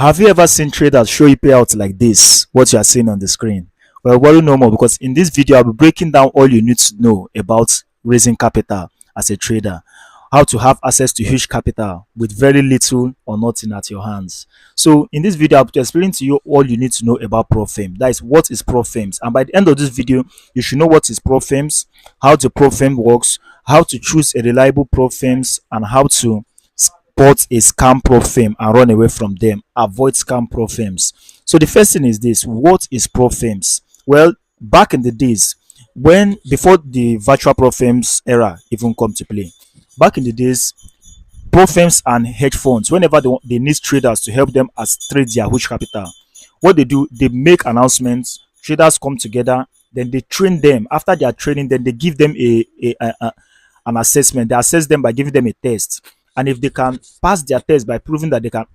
Have you ever seen traders show you payouts like this, what you are seeing on the screen? Well, worry no more, because in this video, I'll be breaking down all you need to know about raising capital as a trader, how to have access to huge capital with very little or nothing at your hands. So in this video, I'll be explaining to you all you need to know about PropFame. That is, what is PropFames. And by the end of this video, you should know what is PropFames, how the PropFame works, how to choose a reliable PropFames, and how to spot a scam PropFame and run away from them. Avoid scam PropFames. So the first thing is this: what is PropFames? Well, back in the days, when before the virtual PropFames era even come to play, back in the days, PropFames and hedge funds, whenever they need traders to help them as trade their huge capital, what they do, they make announcements. Traders come together, then they train them. After they are training, then they give them an assessment. They assess them by giving them a test, and if they can pass their test by proving that they can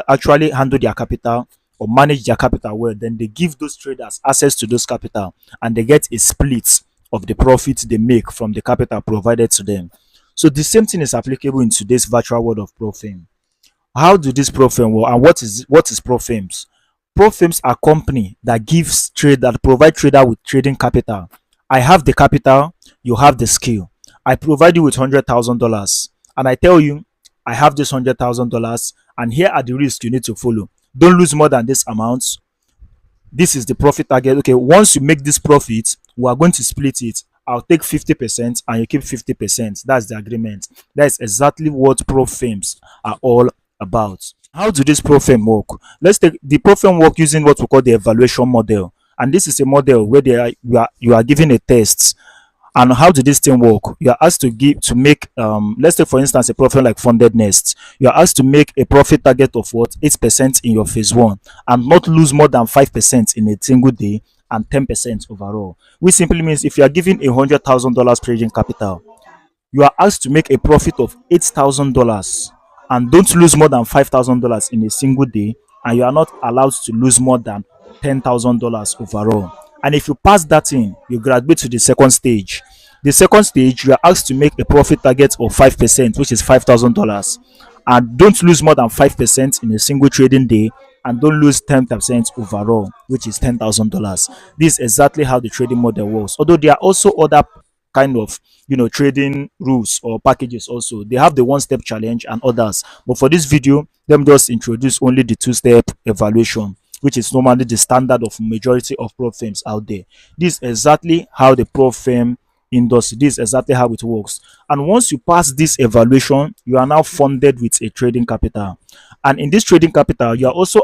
actually handle their capital or manage their capital well, then they give those traders access to those capital, and they get a split of the profits they make from the capital provided to them. So the same thing is applicable in today's virtual world of PropFame. How do this PropFame work, and what is PropFames? PropFames are company that provide trader with trading capital. I have the capital, you have the skill. I provide you with $100,000, and I tell you, I have this $100,000, and here are the risks you need to follow. Don't lose more than this amount. This is the profit target. Okay, once you make this profit, we are going to split it. I'll take 50% and you keep 50%. That's the agreement. That is exactly what PropFames are all about. How do this PropFame work? Let's take the PropFame work using what we call the evaluation model. And this is a model where you are given a test. And how did this thing work? You are asked to make let's take for instance a PropFame like Funded Nest. You are asked to make a profit target of what, 8% in your phase one, and not lose more than 5% in a single day, and 10% overall. Which simply means if you are given $100,000 trading capital, you are asked to make a profit of $8,000 and don't lose more than $5,000 in a single day, and you are not allowed to lose more than $10,000 overall. And if you pass that in, you graduate to the second stage. The second stage, you are asked to make a profit target of 5%, which is $5,000, and don't lose more than 5% in a single trading day, and don't lose 10% overall, which is $10,000. This is exactly how the trading model works. Although there are also other kind of trading rules or packages also. They have the one-step challenge and others, but for this video, let me just introduce only the two-step evaluation, which is normally the standard of majority of PropFames out there. This is exactly how the PropFame industry, this is exactly how it works. And once you pass this evaluation, you are now funded with a trading capital. And in this trading capital, you are also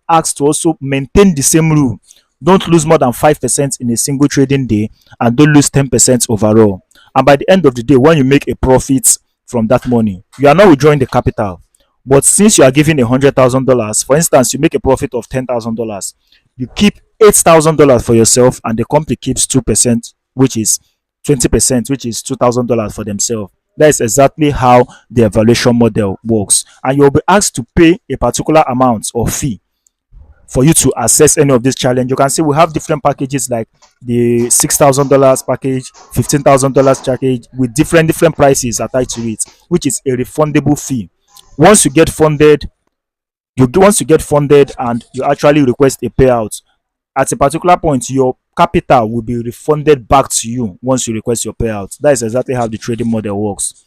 asked to also maintain the same rule. Don't lose more than 5% in a single trading day, and don't lose 10% overall. And by the end of the day, when you make a profit from that money, you are not withdrawing the capital. But since you are giving $100,000, for instance, you make a profit of $10,000, you keep $8,000 for yourself, and the company keeps 2%, which is 20%, which is $2,000 for themselves. That is exactly how the evaluation model works. And you'll be asked to pay a particular amount or fee for you to assess any of this challenge. You can see we have different packages like the $6,000 package, $15,000 package, with different prices attached to it, which is a refundable fee. Once you get funded, and you actually request a payout, at a particular point, your capital will be refunded back to you once you request your payout. That is exactly how the trading model works,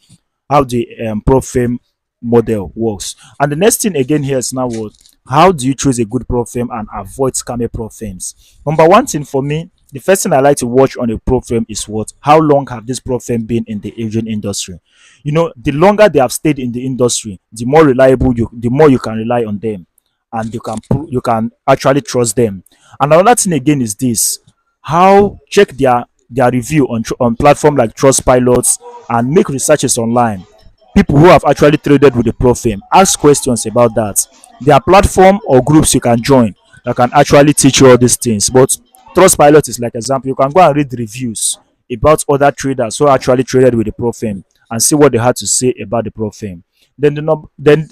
how the PropFame model works. And the next thing again here is now what? How do you choose a good PropFame and avoid scammy PropFames? Number one thing for me, the first thing I like to watch on a PropFame is what? How long have this PropFame been in the Asian industry? The longer they have stayed in the industry, the more reliable the more you can rely on them, and you can actually trust them. And another thing again is this: how check their review on platform like Trustpilot, and make researches online. People who have actually traded with the PropFame, ask questions about that. There are platform or groups you can join that can actually teach you all these things. But Trustpilot is like example. You can go and read reviews about other traders who actually traded with the PropFame and see what they had to say about the PropFame. Then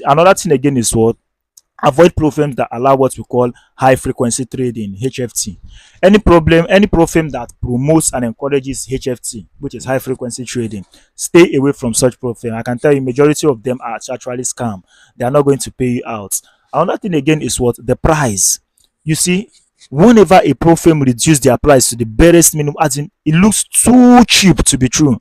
another thing again is what? Avoid PropFames that allow what we call high frequency trading, HFT. Any PropFame that promotes and encourages HFT, which is high frequency trading, stay away from such PropFame. I can tell you majority of them are actually scam. They are not going to pay you out. Another thing again is what? The price. You see, whenever a pro firm reduce their price to the barest minimum, as in it looks too cheap to be true,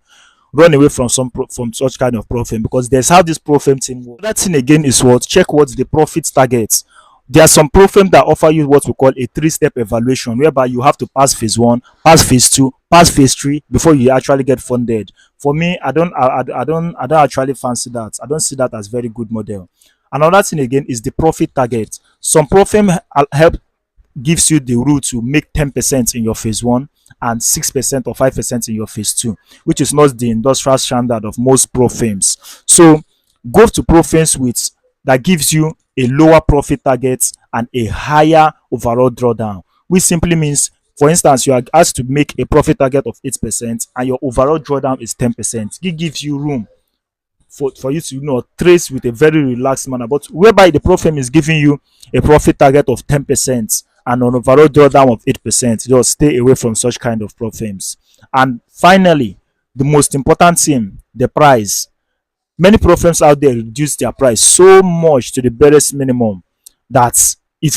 run away from from such kind of pro firm, because there's how this pro firm team works. That thing again is what? Check what the profit targets. There are some pro firm that offer you what we call a three-step evaluation, whereby you have to pass phase one, pass phase two, pass phase three before you actually get funded. For me, I don't actually fancy that. I don't see that as very good model. Another thing again is the profit target. Some pro firm help gives you the rule to make 10% in your phase one and 6% or 5% in your phase two, which is not the industrial standard of most pro firms. So go to pro firms with that gives you a lower profit target and a higher overall drawdown, which simply means, for instance, you are asked to make a profit target of 8% and your overall drawdown is 10%. It gives you room for you to trace with a very relaxed manner, but whereby the pro firm is giving you a profit target of 10% and an overall drawdown of 8%. Just stay away from such kind of pro firms. And finally, the most important thing, the price. Many pro firms out there reduce their price so much to the barest minimum that it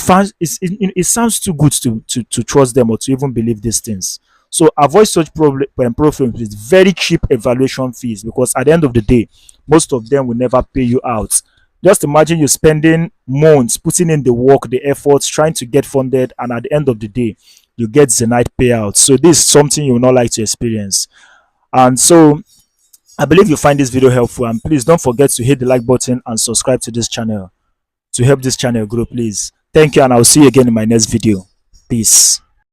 sounds too good to trust them or to even believe these things. So avoid such pro firms with very cheap evaluation fees, because at the end of the day, most of them will never pay you out. Just imagine you spending months putting in the work, the efforts, trying to get funded, and at the end of the day, you get denied payout. So this is something you will not like to experience. And so I believe you find this video helpful, and please don't forget to hit the like button and subscribe to this channel to help this channel grow, please. Thank you, and I'll see you again in my next video. Peace.